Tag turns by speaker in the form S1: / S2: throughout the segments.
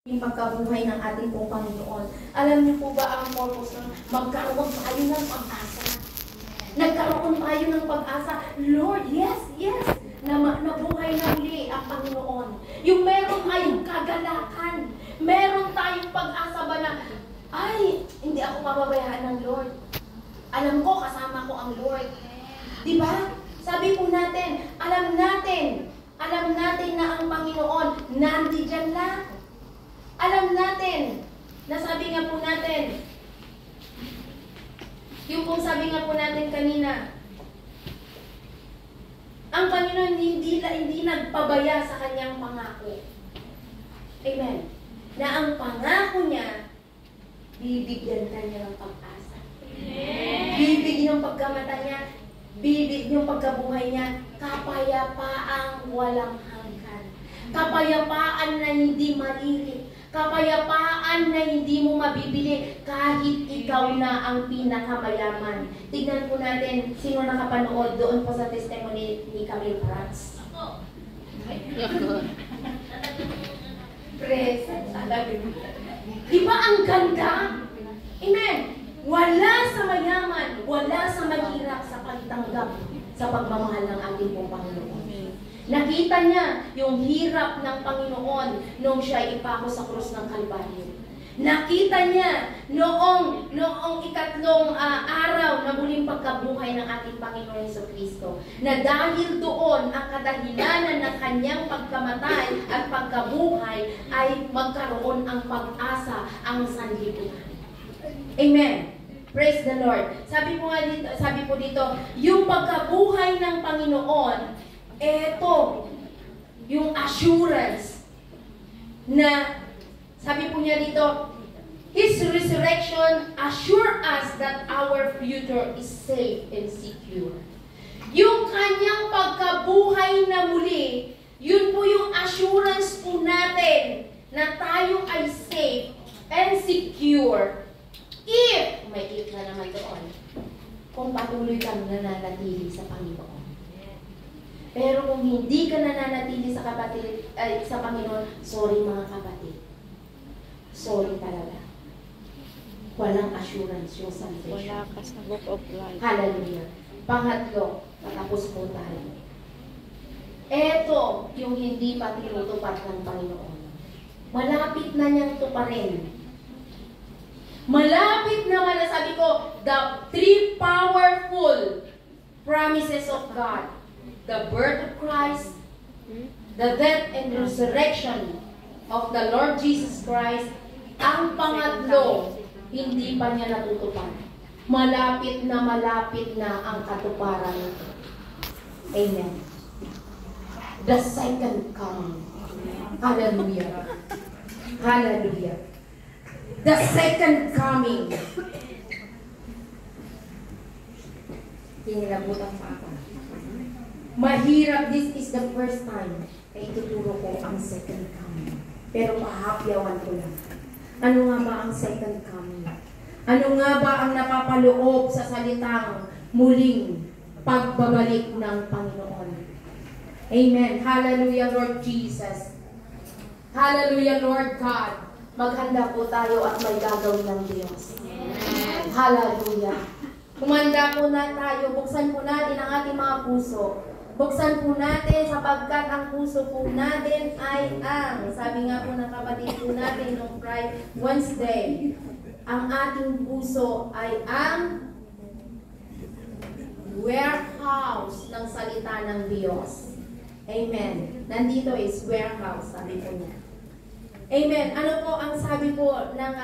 S1: yung pagkabuhay ng ating pong Panginoon. Alam niyo po ba ang purpose ng magkaroon tayo ng pag-asa? Nagkaroon tayo ng pag-asa. Lord, yes, na nabuhay na muli ang Panginoon. Yung meron tayong kagalakan. Meron tayong pag-asa ba na, ay, hindi ako mababayaan ng Lord. Alam ko, kasama ko ang Lord. Diba? Sabi po natin, alam natin na ang Panginoon nandiyan lang. Alam natin, nasabi nga po natin, yung pong sabi nga po natin kanina, ang Panginoon hindi nagpabaya sa kanyang pangako. Amen. Na ang pangako niya, bibigyan ka niya ng pag-asa. Bibigyan yung pagkamata niya, bibigyan yung pagkabuhay niya, kapayapaang walang hanggan. Kapayapaan na hindi malirik. Kapayapaan na hindi mo mabibili kahit ikaw na ang pinakamayaman. Tignan po natin sino nakapanood doon po sa testimony ni Camille Prats. Ako. Present. Diba ang ganda? Amen. Wala sa mayaman, wala sa mahirap sa pagtanggap sa pagmamahal ng ating pong Panginoon. Nakita niya yung hirap ng Panginoon nung siya ipako sa krus ng Kalbaryo. Nakita niya noong ikatlong araw na muling pagkabuhay ng ating Panginoon Jesucristo, na dahil doon ang kadahilanan ng kanyang pagkamatay at pagkabuhay ay magkaroon ang pag-asa ang sanlibutan. Amen. Praise the Lord. Sabi po dito, yung pagkabuhay ng Panginoon, eto, yung assurance na, sabi po niya dito, His resurrection assure us that our future is safe and secure. Yung kanyang pagkabuhay na muli, yun po yung assurance po natin na tayo ay safe and secure. If, may if na naman doon, kung patuloy kang nananatili sa Panginoon. Pero kung hindi ka nananatili sa Panginoon, sorry mga kapatid. Sorry talaga. Walang assurance yung salvation.
S2: Wala ka sa book of life.
S1: Hallelujah. Pangatlo, patapos po tayo. Eto yung hindi pa tinutupad ng Panginoon. Malapit na niyang tuparin. Malapit na sabi ko, the three powerful promises of God. The birth of Christ, the death and resurrection of the Lord Jesus Christ. Ang pangatlo, hindi pa niya natutupad. Malapit na ang katuparan nito. Amen. The second coming. Hallelujah. Hallelujah. The second coming. Hinilabutan pa ako. Mahirap, this is the first time na ituturo ko ang second coming. Pero pahapyawan ko lang. Ano nga ba ang second coming? Ano nga ba ang napapaloob sa salitang muling pagbabalik ng Panginoon? Amen. Hallelujah, Lord Jesus. Hallelujah, Lord God. Maghanda po tayo at may gagawin ng Diyos. Hallelujah. Kumanda po na tayo. Buksan po natin ang ating mga puso. Buksan po natin sapagkat ang puso po natin ay sabi nga po ng kapatid po natin noong Friday, Wednesday, ang ating puso ay ang warehouse ng salita ng Diyos. Amen. Nandito is warehouse, sabi po niya. Amen. Ano po ang sabi po ng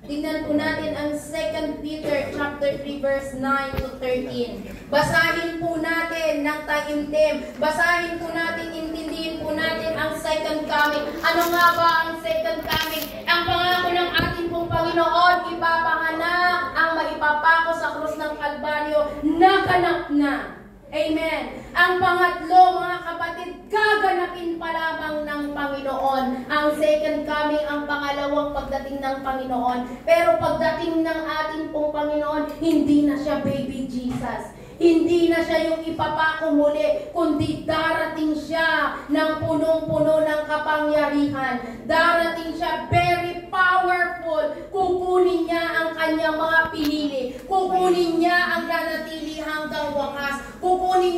S1: tingnan po natin ang 2 Peter chapter 3 verse 9 to 13. Basahin po natin ng taimtim. Basahin po natin, intindihin po natin ang second coming. Ano nga ba ang second coming? Ang pangako ng ating pong Panginoon, ipapanganak ang maipapako sa krus ng Kalbaryo, naganap na. Amen. Ang pangatlo, mga kapatid, gaganapin pa lamang ng Panginoon. Ang second coming, ang pangalawang pagdating ng Panginoon. Pero pagdating ng ating pong Panginoon, hindi na siya baby Jesus. Hindi na siya yung ipapako muli, kundi darating siya ng punong-puno ng kapangyarihan. Darating siya, pero pinili. Kukunin niya ang nanatili hanggang wakas. Kukunin niya